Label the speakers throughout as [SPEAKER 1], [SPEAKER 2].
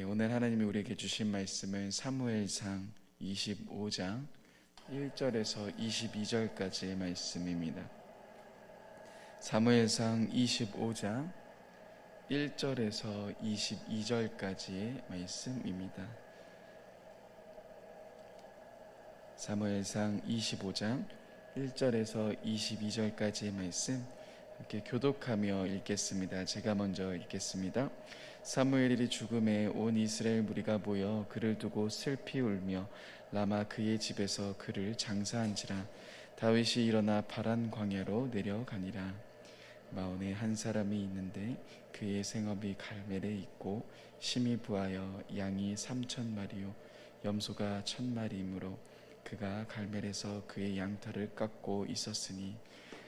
[SPEAKER 1] 오늘 하나님이 우리에게 주신 말씀은 사무엘상 25장 1절에서 22절까지의 말씀입니다. 사무엘상 25장 1절에서 22절까지의 말씀입니다. 사무엘상 25장 1절에서 22절까지의 말씀 이렇게 교독하며 읽겠습니다. 제가 먼저 읽겠습니다. 사무엘이 죽음에 온 이스라엘 무리가 모여 그를 두고 슬피 울며 라마 그의 집에서 그를 장사한지라. 다윗이 일어나 바란 광야로 내려가니라. 마온에 한 사람이 있는데 그의 생업이 갈멜에 있고 심히 부하여 양이 3,000마리요 염소가 1,000마리이므로 그가 갈멜에서 그의 양털을 깎고 있었으니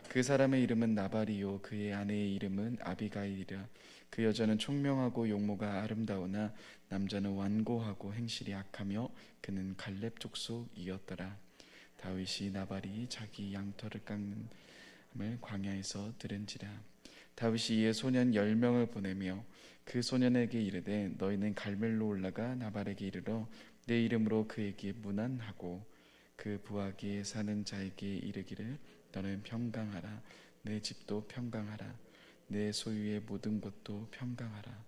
[SPEAKER 1] 그 사람의 이름은 나발이요 그의 아내의 이름은 아비가일이라. 그 여자는 총명하고 용모가 아름다우나 남자는 완고하고 행실이 악하며 그는 갈렙 족속이었더라. 다윗이 나발이 자기 양털을 깎는 을 광야에서 들은지라. 다윗이 이에 소년 10명을 보내며 그 소년에게 이르되 너희는 갈멜로 올라가 나발에게 이르러 내 이름으로 그에게 문안하고 그 부하기에 사는 자에게 이르기를 너는 평강하라. 내 집도 평강하라. 내 소유의 모든 것도 평강하라.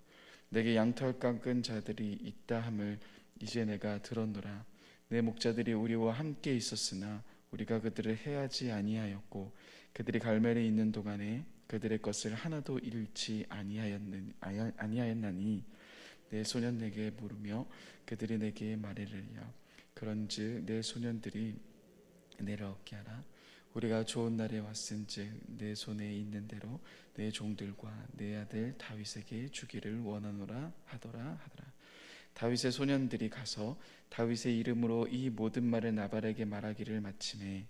[SPEAKER 1] 내게 양털 깎은 자들이 있다 함을 이제 내가 들었노라. 내 목자들이 우리와 함께 있었으나 우리가 그들을 해하지 아니하였고 그들이 갈멜에 있는 동안에 그들의 것을 하나도 잃지 아니하였나니 내 소년 내게 물으며 그들이 내게 말하리라. 그런즉 내 소년들이 내려오게 하라. 우리가 좋은 날에 왔은즉 내 손에 있는 대로 내 종들과 내 아들 다윗에게 주기를 원하노라 하더라. 다윗의 소년들이 가서 다윗의 이름으로 이 모든 말을 나발에게 말하기를 마침에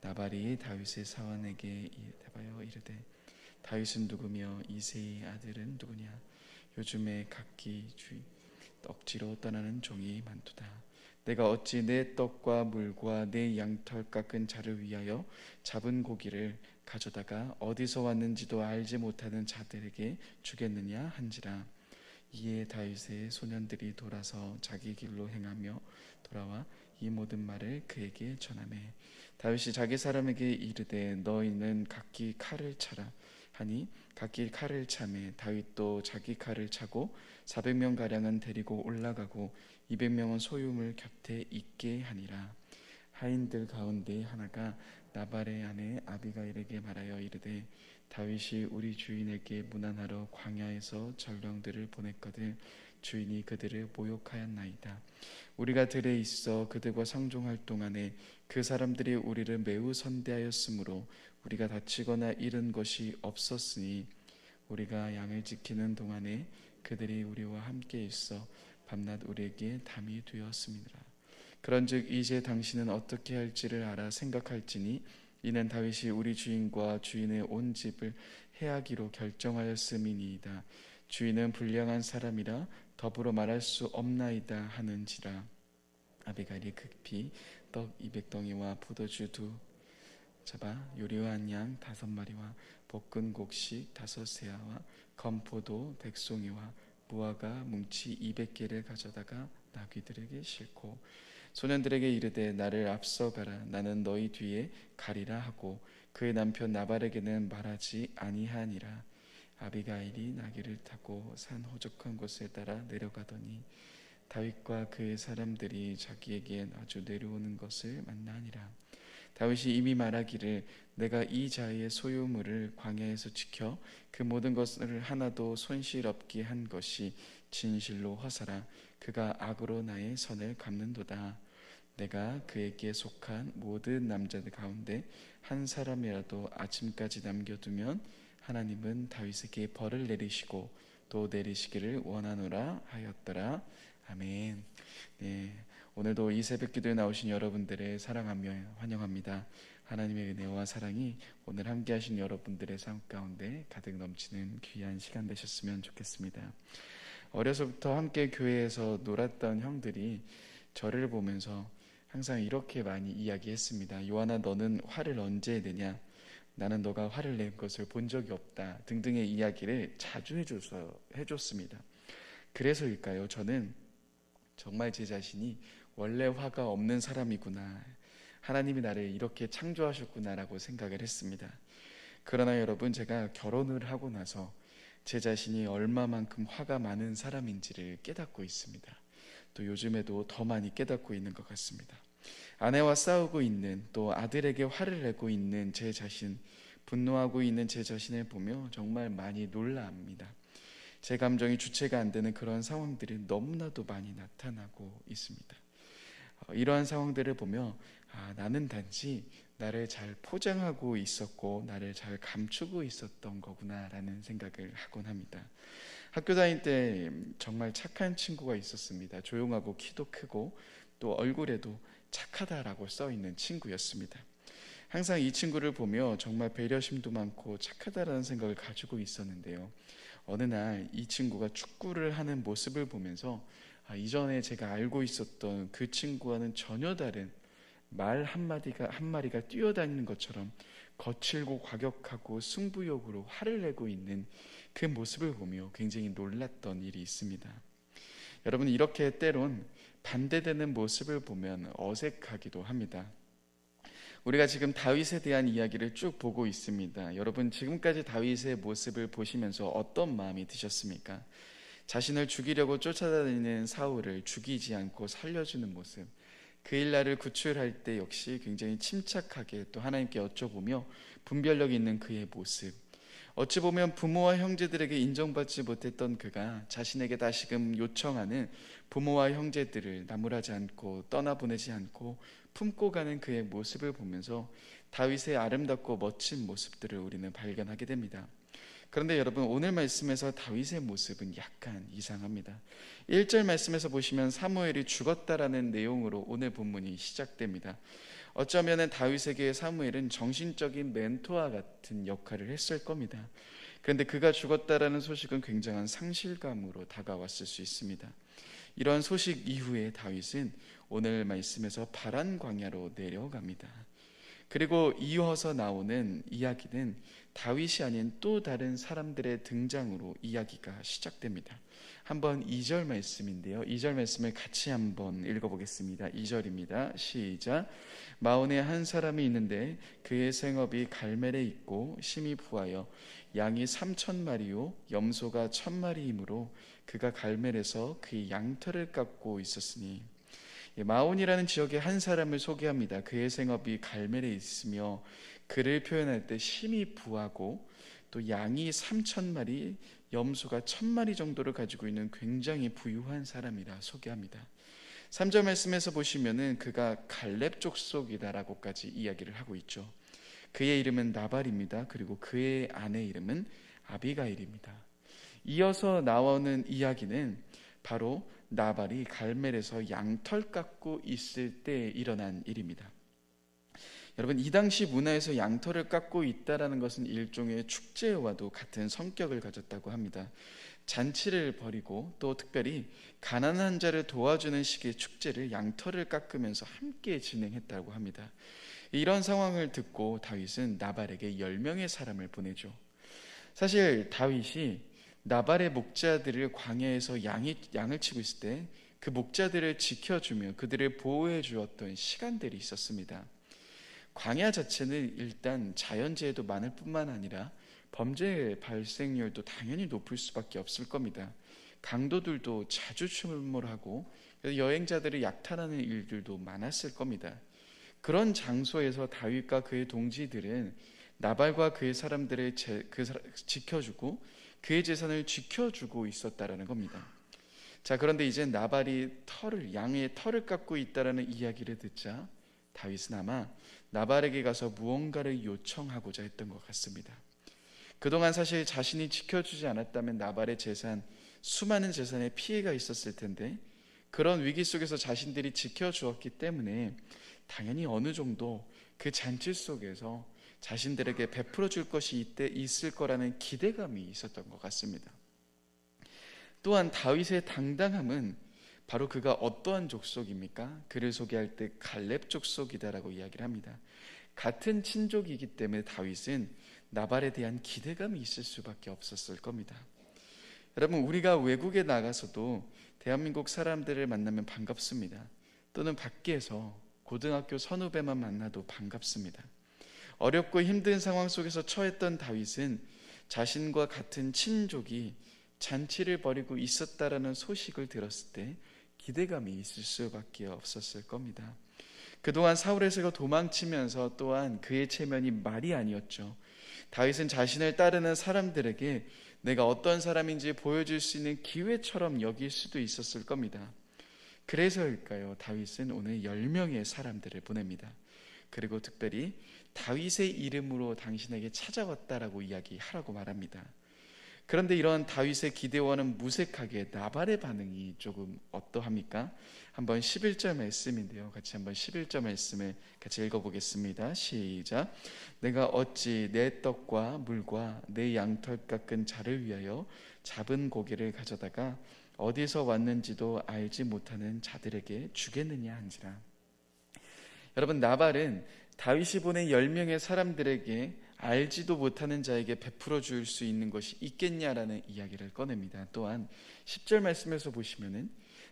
[SPEAKER 1] 나발이 다윗의 사환에게 대하여 이르되 다윗은 누구며 이새의 아들은 누구냐? 요즘에 각기 억지로 떠나는 종이 많도다. 내가 어찌 내 떡과 물과 내 양털 깎은 자를 위하여 잡은 고기를 가져다가 어디서 왔는지도 알지 못하는 자들에게 주겠느냐 한지라. 이에 다윗의 소년들이 돌아서 자기 길로 행하며 돌아와 이 모든 말을 그에게 전하매 다윗이 자기 사람에게 이르되 너희는 각기 칼을 차라 하니 각기 칼을 차매 다윗도 자기 칼을 차고 400명 가량은 데리고 올라가고 200명은 소유물 곁에 있게 하니라. 하인들 가운데 하나가 나발의 아내 아비가일에게 말하여 이르되 다윗이 우리 주인에게 문안하러 광야에서 전령들을 보냈거든 주인이 그들을 모욕하였나이다. 우리가 들에 있어 그들과 상종할 동안에 그 사람들이 우리를 매우 선대하였으므로 우리가 다치거나 잃은 것이 없었으니 우리가 양을 지키는 동안에 그들이 우리와 함께 있어 밤낮 우리에게 담이 되었습니다. 그런즉 이제 당신은 어떻게 할지를 알아 생각할지니 이는 다윗이 우리 주인과 주인의 온 집을 해하기로 결정하였음이니이다. 주인은 불량한 사람이라 더불어 말할 수 없나이다 하는지라. 아비가일이 급히 떡 200덩이와 포도주 2 잡아 요리한 양 5마리와 볶은 곡식 5세아와 건포도 100송이와 무화과 뭉치 200개를 가져다가 나귀들에게 싣고 소년들에게 이르되 나를 앞서가라. 나는 너희 뒤에 가리라 하고 그의 남편 나발에게는 말하지 아니하니라. 아비가일이 나귀를 타고 산 호적한 곳에 따라 내려가더니 다윗과 그의 사람들이 자기에게 아주 내려오는 것을 만나니라. 다윗이 이미 말하기를 내가 이 자의 소유물을 광야에서 지켜 그 모든 것을 하나도 손실 없게 한 것이 진실로 허사라. 그가 악으로 나의 선을 갚는도다. 내가 그에게 속한 모든 남자들 가운데 한 사람이라도 아침까지 남겨두면 하나님은 다윗에게 벌을 내리시고 또 내리시기를 원하노라 하였더라. 아멘. 오늘도 이 새벽 기도에 나오신 여러분들을 사랑하며 환영합니다. 하나님의 은혜와 사랑이 오늘 함께 하신 여러분들의 삶 가운데 가득 넘치는 귀한 시간 되셨으면 좋겠습니다. 어려서부터 함께 교회에서 놀았던 형들이 저를 보면서 항상 이렇게 많이 이야기했습니다. 요한아, 너는 화를 언제 내냐? 나는 너가 화를 낸 것을 본 적이 없다 등등의 이야기를 자주 해줬습니다. 그래서일까요? 저는 정말 제 자신이 원래 화가 없는 사람이구나, 하나님이 나를 이렇게 창조하셨구나라고 생각을 했습니다. 그러나 여러분, 제가 결혼을 하고 나서 제 자신이 얼마만큼 화가 많은 사람인지를 깨닫고 있습니다. 또 요즘에도 더 많이 깨닫고 있는 것 같습니다. 아내와 싸우고 있는, 또 아들에게 화를 내고 있는 제 자신, 분노하고 있는 제 자신을 보며 정말 많이 놀랍니다. 제 감정이 주체가 안 되는 그런 상황들이 너무나도 많이 나타나고 있습니다. 이러한 상황들을 보며 나는 단지 나를 잘 포장하고 있었고 나를 잘 감추고 있었던 거구나 라는 생각을 하곤 합니다. 학교 다닐 때 정말 착한 친구가 있었습니다. 조용하고 키도 크고 또 얼굴에도 착하다라고 써있는 친구였습니다. 항상 이 친구를 보며 정말 배려심도 많고 착하다라는 생각을 가지고 있었는데요, 어느 날 이 친구가 축구를 하는 모습을 보면서 이전에 제가 알고 있었던 그 친구와는 전혀 다른, 말 한 마리가 뛰어다니는 것처럼 거칠고 과격하고 승부욕으로 화를 내고 있는 그 모습을 보며 굉장히 놀랐던 일이 있습니다. 여러분, 이렇게 때론 반대되는 모습을 보면 어색하기도 합니다. 우리가 지금 다윗에 대한 이야기를 쭉 보고 있습니다. 여러분, 지금까지 다윗의 모습을 보시면서 어떤 마음이 드셨습니까? 자신을 죽이려고 쫓아다니는 사울을 죽이지 않고 살려주는 모습, 그 일날을 구출할 때 역시 굉장히 침착하게 또 하나님께 여쭤보며 분별력 있는 그의 모습, 어찌 보면 부모와 형제들에게 인정받지 못했던 그가 자신에게 다시금 요청하는 부모와 형제들을 나무라지 않고 떠나보내지 않고 품고 가는 그의 모습을 보면서 다윗의 아름답고 멋진 모습들을 우리는 발견하게 됩니다. 그런데 여러분, 오늘 말씀에서 다윗의 모습은 약간 이상합니다. 1절 말씀에서 보시면 사무엘이 죽었다라는 내용으로 오늘 본문이 시작됩니다. 어쩌면 다윗에게 사무엘은 정신적인 멘토와 같은 역할을 했을 겁니다. 그런데 그가 죽었다라는 소식은 굉장한 상실감으로 다가왔을 수 있습니다. 이런 소식 이후에 다윗은 오늘 말씀에서 바란 광야로 내려갑니다. 그리고 이어서 나오는 이야기는 다윗이 아닌 또 다른 사람들의 등장으로 이야기가 시작됩니다. 한번 2절 말씀인데요, 2절 말씀을 같이 한번 읽어보겠습니다. 2절입니다. 시작. 마온에 한 사람이 있는데 그의 생업이 갈멜에 있고 심히 부하여 양이 3,000마리요 염소가 1,000마리이므로 그가 갈멜에서 그의 양털을 깎고 있었으니. 마온이라는 지역의 한 사람을 소개합니다. 그의 생업이 갈멜에 있으며 그를 표현할 때 심히 부하고 또 양이 3,000마리, 염소가 1,000마리 정도를 가지고 있는 굉장히 부유한 사람이라 소개합니다. 3절 말씀에서 보시면은 그가 갈렙 족속이다라고까지 이야기를 하고 있죠. 그의 이름은 나발입니다. 그리고 그의 아내 이름은 아비가일입니다. 이어서 나오는 이야기는 바로 나발이 갈멜에서 양털 깎고 있을 때 일어난 일입니다. 여러분, 이 당시 문화에서 양털을 깎고 있다라는 것은 일종의 축제와도 같은 성격을 가졌다고 합니다. 잔치를 벌이고 또 특별히 가난한 자를 도와주는 식의 축제를 양털을 깎으면서 함께 진행했다고 합니다. 이런 상황을 듣고 다윗은 나발에게 10명의 사람을 보내죠. 사실 다윗이 나발의 목자들을 광야에서 양을 치고 있을 때 그 목자들을 지켜주며 그들을 보호해 주었던 시간들이 있었습니다. 광야 자체는 일단 자연재해도 많을 뿐만 아니라 범죄 발생률도 당연히 높을 수밖에 없을 겁니다. 강도들도 자주 출몰하고 여행자들이 약탈하는 일들도 많았을 겁니다. 그런 장소에서 다윗과 그의 동지들은 나발과 그의 사람들을 지켜주고 그의 재산을 지켜주고 있었다라는 겁니다. 자, 그런데 이제 나발이 양의 털을 깎고 있다라는 이야기를 듣자 다윗은 아마 나발에게 가서 무언가를 요청하고자 했던 것 같습니다. 그동안 사실 자신이 지켜주지 않았다면 나발의 수많은 재산에 피해가 있었을 텐데 그런 위기 속에서 자신들이 지켜주었기 때문에 당연히 어느 정도 그 잔치 속에서 자신들에게 베풀어 줄 것이 있을 거라는 기대감이 있었던 것 같습니다. 또한 다윗의 당당함은 바로 그가 어떠한 족속입니까? 그를 소개할 때 갈렙 족속이다라고 이야기를 합니다. 같은 친족이기 때문에 다윗은 나발에 대한 기대감이 있을 수밖에 없었을 겁니다. 여러분, 우리가 외국에 나가서도 대한민국 사람들을 만나면 반갑습니다. 또는 밖에서 고등학교 선후배만 만나도 반갑습니다. 어렵고 힘든 상황 속에서 처했던 다윗은 자신과 같은 친족이 잔치를 벌이고 있었다라는 소식을 들었을 때 기대감이 있을 수밖에 없었을 겁니다. 그동안 사울에서 도망치면서 또한 그의 체면이 말이 아니었죠. 다윗은 자신을 따르는 사람들에게 내가 어떤 사람인지 보여줄 수 있는 기회처럼 여길 수도 있었을 겁니다. 그래서일까요? 다윗은 오늘 10명의 사람들을 보냅니다. 그리고 특별히 다윗의 이름으로 당신에게 찾아왔다라고 이야기하라고 말합니다. 그런데 이런 다윗의 기대와는 무색하게 나발의 반응이 조금 어떠합니까? 한번 11절 말씀인데요. 같이 한번 11절 말씀을 같이 읽어보겠습니다. 시작. 내가 어찌 내 떡과 물과 내 양털 깎은 자를 위하여 잡은 고기를 가져다가 어디서 왔는지도 알지 못하는 자들에게 주겠느냐 한지라. 여러분, 나발은 다윗이 보낸 10명의 사람들에게 알지도 못하는 자에게 베풀어 줄 수 있는 것이 있겠냐라는 이야기를 꺼냅니다. 또한 10절 말씀에서 보시면은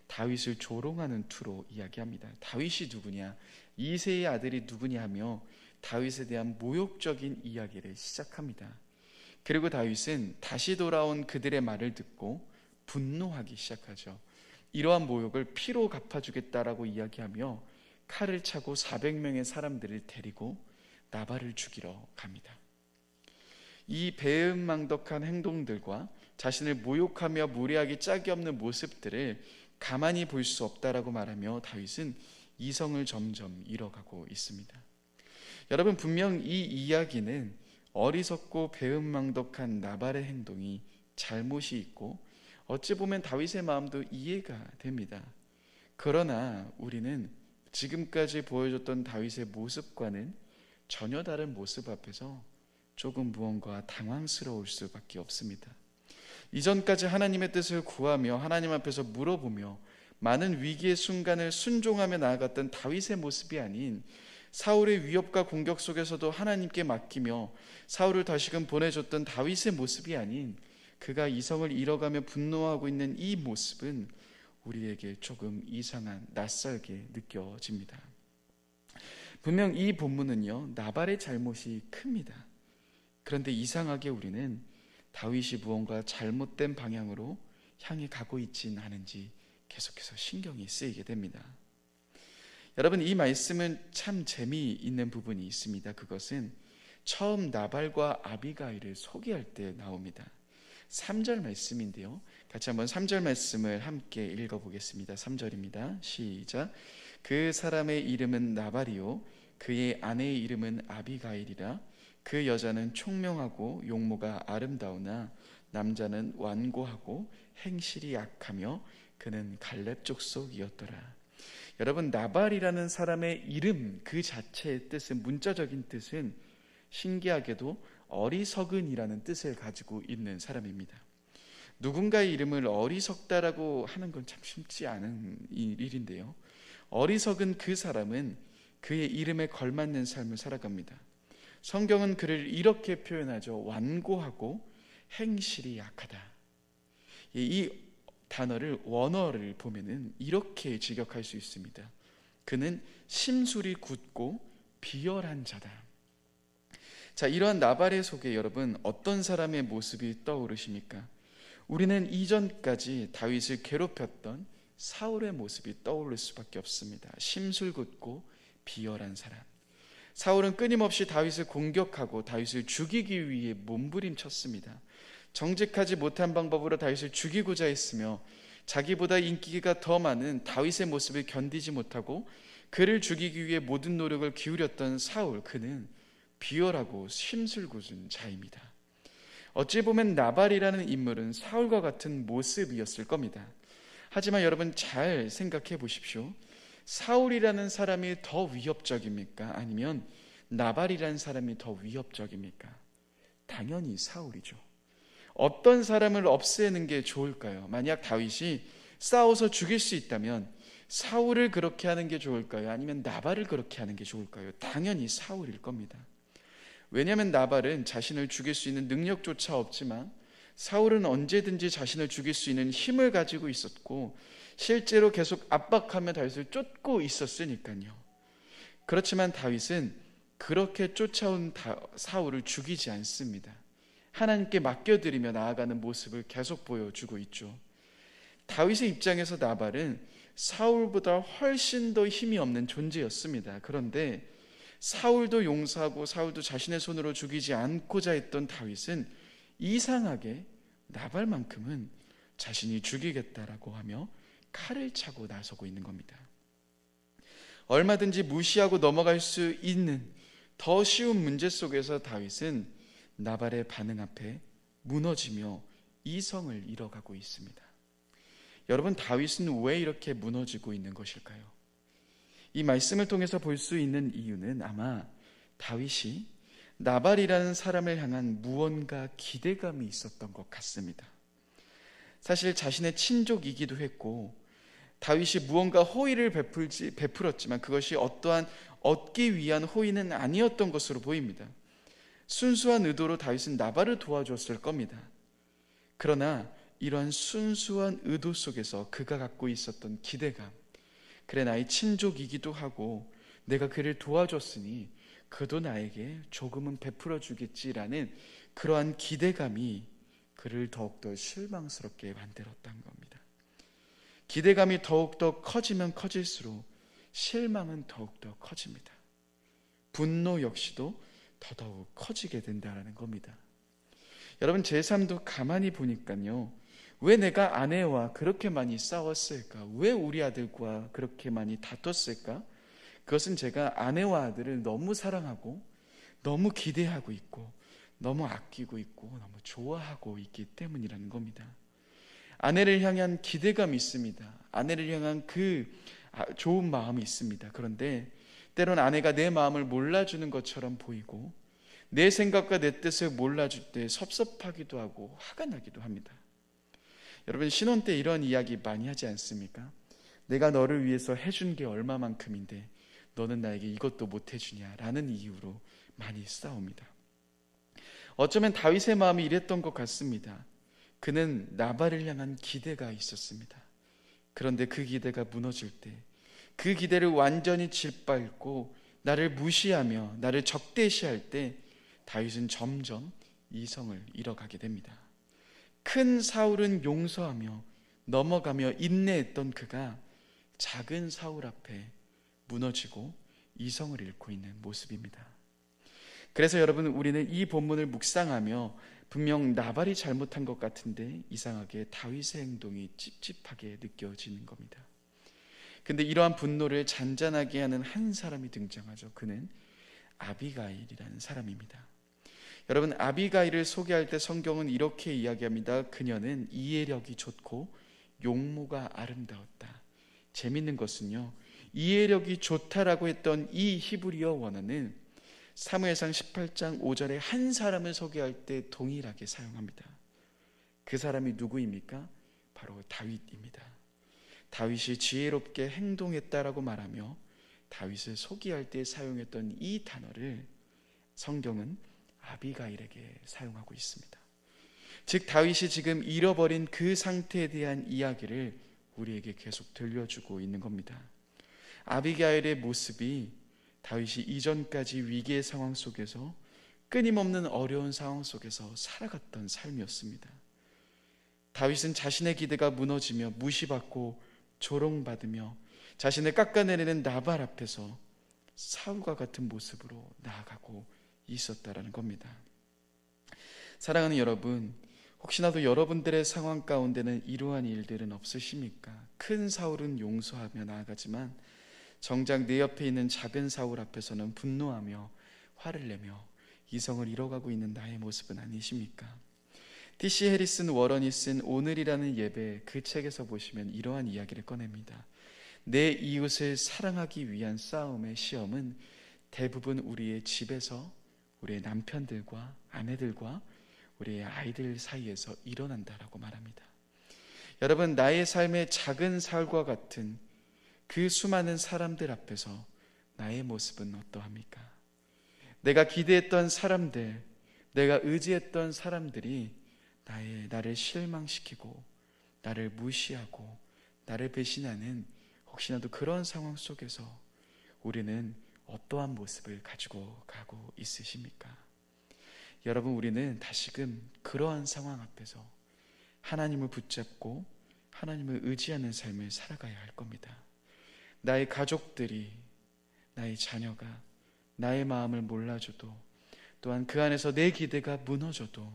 [SPEAKER 1] 다윗을 조롱하는 투로 이야기합니다. 다윗이 누구냐, 이새의 아들이 누구냐 하며 다윗에 대한 모욕적인 이야기를 시작합니다. 그리고 다윗은 다시 돌아온 그들의 말을 듣고 분노하기 시작하죠. 이러한 모욕을 피로 갚아주겠다라고 이야기하며 칼을 차고 400명의 사람들을 데리고 나발을 죽이러 갑니다. 이 배은망덕한 행동들과 자신을 모욕하며 무례하기 짝이 없는 모습들을 가만히 볼 수 없다라고 말하며 다윗은 이성을 점점 잃어가고 있습니다. 여러분, 분명 이 이야기는 어리석고 배은망덕한 나발의 행동이 잘못이 있고 어찌 보면 다윗의 마음도 이해가 됩니다. 그러나 우리는 지금까지 보여줬던 다윗의 모습과는 전혀 다른 모습 앞에서 조금 무언가 당황스러울 수밖에 없습니다. 이전까지 하나님의 뜻을 구하며 하나님 앞에서 물어보며 많은 위기의 순간을 순종하며 나아갔던 다윗의 모습이 아닌 사울의 위협과 공격 속에서도 하나님께 맡기며 사울을 다시금 보내줬던 다윗의 모습이 아닌 그가 이성을 잃어가며 분노하고 있는 이 모습은 우리에게 조금 이상한 낯설게 느껴집니다. 분명 이 본문은요, 나발의 잘못이 큽니다. 그런데 이상하게 우리는 다윗이 무언가 잘못된 방향으로 향해 가고 있진 않은지 계속해서 신경이 쓰이게 됩니다. 여러분, 이 말씀은 참 재미있는 부분이 있습니다. 그것은 처음 나발과 아비가일을 소개할 때 나옵니다. 3절 말씀인데요. 같이 한번 3절 말씀을 함께 읽어보겠습니다. 3절입니다. 시작. 그 사람의 이름은 나발이요 그의 아내의 이름은 아비가일이라. 그 여자는 총명하고 용모가 아름다우나 남자는 완고하고 행실이 약하며 그는 갈렙 족속이었더라. 여러분, 나발이라는 사람의 이름 그 자체의 뜻은, 문자적인 뜻은 신기하게도 어리석은이라는 뜻을 가지고 있는 사람입니다. 누군가의 이름을 어리석다라고 하는 건 참 쉽지 않은 일인데요. 어리석은 그 사람은 그의 이름에 걸맞는 삶을 살아갑니다. 성경은 그를 이렇게 표현하죠. 완고하고 행실이 약하다. 이 단어를, 원어를 보면은 이렇게 직역할 수 있습니다. 그는 심술이 굳고 비열한 자다. 자, 이러한 나발의 속에 여러분 어떤 사람의 모습이 떠오르십니까? 우리는 이전까지 다윗을 괴롭혔던 사울의 모습이 떠오를 수밖에 없습니다. 심술 굳고 비열한 사람. 사울은 끊임없이 다윗을 공격하고 다윗을 죽이기 위해 몸부림쳤습니다. 정직하지 못한 방법으로 다윗을 죽이고자 했으며 자기보다 인기가 더 많은 다윗의 모습을 견디지 못하고 그를 죽이기 위해 모든 노력을 기울였던 사울, 그는 비열하고 심술궂은 자입니다. 어찌 보면 나발이라는 인물은 사울과 같은 모습이었을 겁니다. 하지만 여러분 잘 생각해 보십시오. 사울이라는 사람이 더 위협적입니까? 아니면 나발이라는 사람이 더 위협적입니까? 당연히 사울이죠. 어떤 사람을 없애는 게 좋을까요? 만약 다윗이 싸워서 죽일 수 있다면 사울을 그렇게 하는 게 좋을까요? 아니면 나발을 그렇게 하는 게 좋을까요? 당연히 사울일 겁니다. 왜냐하면 나발은 자신을 죽일 수 있는 능력조차 없지만 사울은 언제든지 자신을 죽일 수 있는 힘을 가지고 있었고 실제로 계속 압박하며 다윗을 쫓고 있었으니까요. 그렇지만 다윗은 그렇게 쫓아온 사울을 죽이지 않습니다. 하나님께 맡겨드리며 나아가는 모습을 계속 보여주고 있죠. 다윗의 입장에서 나발은 사울보다 훨씬 더 힘이 없는 존재였습니다. 그런데 사울도 용서하고 사울도 자신의 손으로 죽이지 않고자 했던 다윗은 이상하게 나발만큼은 자신이 죽이겠다라고 하며 칼을 차고 나서고 있는 겁니다. 얼마든지 무시하고 넘어갈 수 있는 더 쉬운 문제 속에서 다윗은 나발의 반응 앞에 무너지며 이성을 잃어가고 있습니다. 여러분, 다윗은 왜 이렇게 무너지고 있는 것일까요? 이 말씀을 통해서 볼 수 있는 이유는 아마 다윗이 나발이라는 사람을 향한 무언가 기대감이 있었던 것 같습니다. 사실 자신의 친족이기도 했고 다윗이 무언가 호의를 베풀었지만 그것이 어떠한 얻기 위한 호의는 아니었던 것으로 보입니다. 순수한 의도로 다윗은 나발을 도와줬을 겁니다. 그러나 이러한 순수한 의도 속에서 그가 갖고 있었던 기대감, 그래 나의 친족이기도 하고 내가 그를 도와줬으니 그도 나에게 조금은 베풀어 주겠지라는 그러한 기대감이 그를 더욱더 실망스럽게 만들었던 겁니다. 기대감이 더욱더 커지면 커질수록 실망은 더욱더 커집니다. 분노 역시도 더더욱 커지게 된다는 겁니다. 여러분, 제 삶도 가만히 보니까요, 왜 내가 아내와 그렇게 많이 싸웠을까? 왜 우리 아들과 그렇게 많이 다퉜을까? 그것은 제가 아내와 아들을 너무 사랑하고 너무 기대하고 있고 너무 아끼고 있고 너무 좋아하고 있기 때문이라는 겁니다. 아내를 향한 기대감이 있습니다. 아내를 향한 그 좋은 마음이 있습니다. 그런데 때론 아내가 내 마음을 몰라주는 것처럼 보이고 내 생각과 내 뜻을 몰라줄 때 섭섭하기도 하고 화가 나기도 합니다. 여러분, 신혼 때 이런 이야기 많이 하지 않습니까? 내가 너를 위해서 해준 게 얼마만큼인데 너는 나에게 이것도 못 해주냐 라는 이유로 많이 싸웁니다. 어쩌면 다윗의 마음이 이랬던 것 같습니다. 그는 나발을 향한 기대가 있었습니다. 그런데 그 기대가 무너질 때 그 기대를 완전히 짓밟고 나를 무시하며 나를 적대시할 때 다윗은 점점 이성을 잃어가게 됩니다. 큰 사울은 용서하며 넘어가며 인내했던 그가 작은 사울 앞에 무너지고 이성을 잃고 있는 모습입니다. 그래서 여러분, 우리는 이 본문을 묵상하며 분명 나발이 잘못한 것 같은데 이상하게 다윗의 행동이 찝찝하게 느껴지는 겁니다. 근데 이러한 분노를 잔잔하게 하는 한 사람이 등장하죠. 그는 아비가일이라는 사람입니다. 여러분, 아비가일을 소개할 때 성경은 이렇게 이야기합니다. 그녀는 이해력이 좋고 용모가 아름다웠다. 재밌는 것은요, 이해력이 좋다라고 했던 이 히브리어 원어는 사무엘상 18장 5절에 한 사람을 소개할 때 동일하게 사용합니다. 그 사람이 누구입니까? 바로 다윗입니다. 다윗이 지혜롭게 행동했다라고 말하며 다윗을 소개할 때 사용했던 이 단어를 성경은 아비가일에게 사용하고 있습니다. 즉 다윗이 지금 잃어버린 그 상태에 대한 이야기를 우리에게 계속 들려주고 있는 겁니다. 아비가일의 모습이 다윗이 이전까지 위기의 상황 속에서 끊임없는 어려운 상황 속에서 살아갔던 삶이었습니다. 다윗은 자신의 기대가 무너지며 무시받고 조롱받으며 자신을 깎아내리는 나발 앞에서 사울과 같은 모습으로 나아가고 있었다라는 겁니다. 사랑하는 여러분, 혹시나도 여러분들의 상황 가운데는 이러한 일들은 없으십니까? 큰 사울은 용서하며 나아가지만 정작 내 옆에 있는 작은 사울 앞에서는 분노하며 화를 내며 이성을 잃어가고 있는 나의 모습은 아니십니까? T.C. 해리슨 워런이 쓴 오늘이라는 예배, 그 책에서 보시면 이러한 이야기를 꺼냅니다. 내 이웃을 사랑하기 위한 싸움의 시험은 대부분 우리의 집에서 우리의 남편들과 아내들과 우리의 아이들 사이에서 일어난다라고 말합니다. 여러분, 나의 삶의 작은 사울과 같은 그 수많은 사람들 앞에서 나의 모습은 어떠합니까? 내가 기대했던 사람들, 내가 의지했던 사람들이 나를 실망시키고 나를 무시하고 나를 배신하는 혹시나도 그런 상황 속에서 우리는 어떠한 모습을 가지고 가고 있으십니까? 여러분, 우리는 다시금 그러한 상황 앞에서 하나님을 붙잡고 하나님을 의지하는 삶을 살아가야 할 겁니다. 나의 가족들이, 나의 자녀가 나의 마음을 몰라줘도, 또한 그 안에서 내 기대가 무너져도,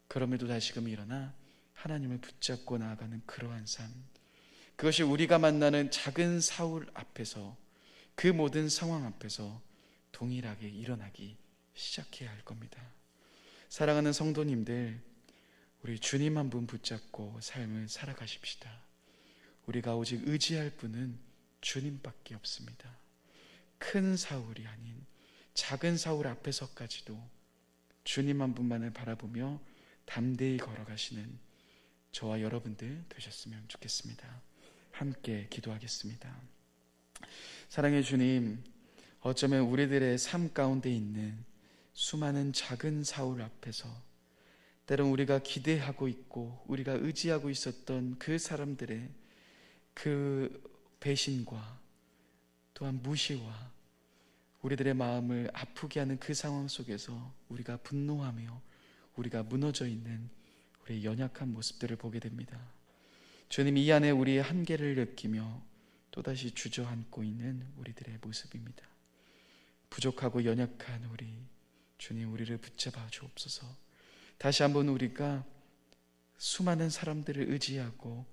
[SPEAKER 1] 그럼에도 다시금 일어나 하나님을 붙잡고 나아가는 그러한 삶, 그것이 우리가 만나는 작은 사울 앞에서, 그 모든 상황 앞에서 동일하게 일어나기 시작해야 할 겁니다. 사랑하는 성도님들, 우리 주님 한 분 붙잡고 삶을 살아가십시다. 우리가 오직 의지할 분은 주님밖에 없습니다. 큰 사울이 아닌 작은 사울 앞에서까지도 주님 한 분만을 바라보며 담대히 걸어가시는 저와 여러분들 되셨으면 좋겠습니다. 함께 기도하겠습니다. 사랑의 주님, 어쩌면 우리들의 삶 가운데 있는 수많은 작은 사울 앞에서 때론 우리가 기대하고 있고 우리가 의지하고 있었던 그 사람들의 그 배신과 또한 무시와 우리들의 마음을 아프게 하는 그 상황 속에서 우리가 분노하며 우리가 무너져 있는 우리의 연약한 모습들을 보게 됩니다. 주님, 이 안에 우리의 한계를 느끼며 또다시 주저앉고 있는 우리들의 모습입니다. 부족하고 연약한 우리, 주님, 우리를 붙잡아 주옵소서. 다시 한번 우리가 수많은 사람들을 의지하고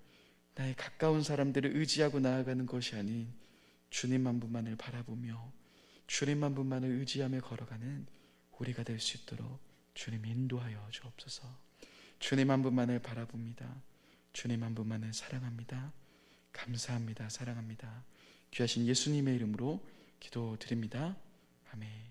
[SPEAKER 1] 나의 가까운 사람들을 의지하고 나아가는 것이 아닌 주님 한 분만을 바라보며 주님 한 분만을 의지하며 걸어가는 우리가 될 수 있도록 주님 인도하여 주옵소서. 주님 한 분만을 바라봅니다. 주님 한 분만을 사랑합니다. 감사합니다. 사랑합니다. 귀하신 예수님의 이름으로 기도드립니다. 아멘.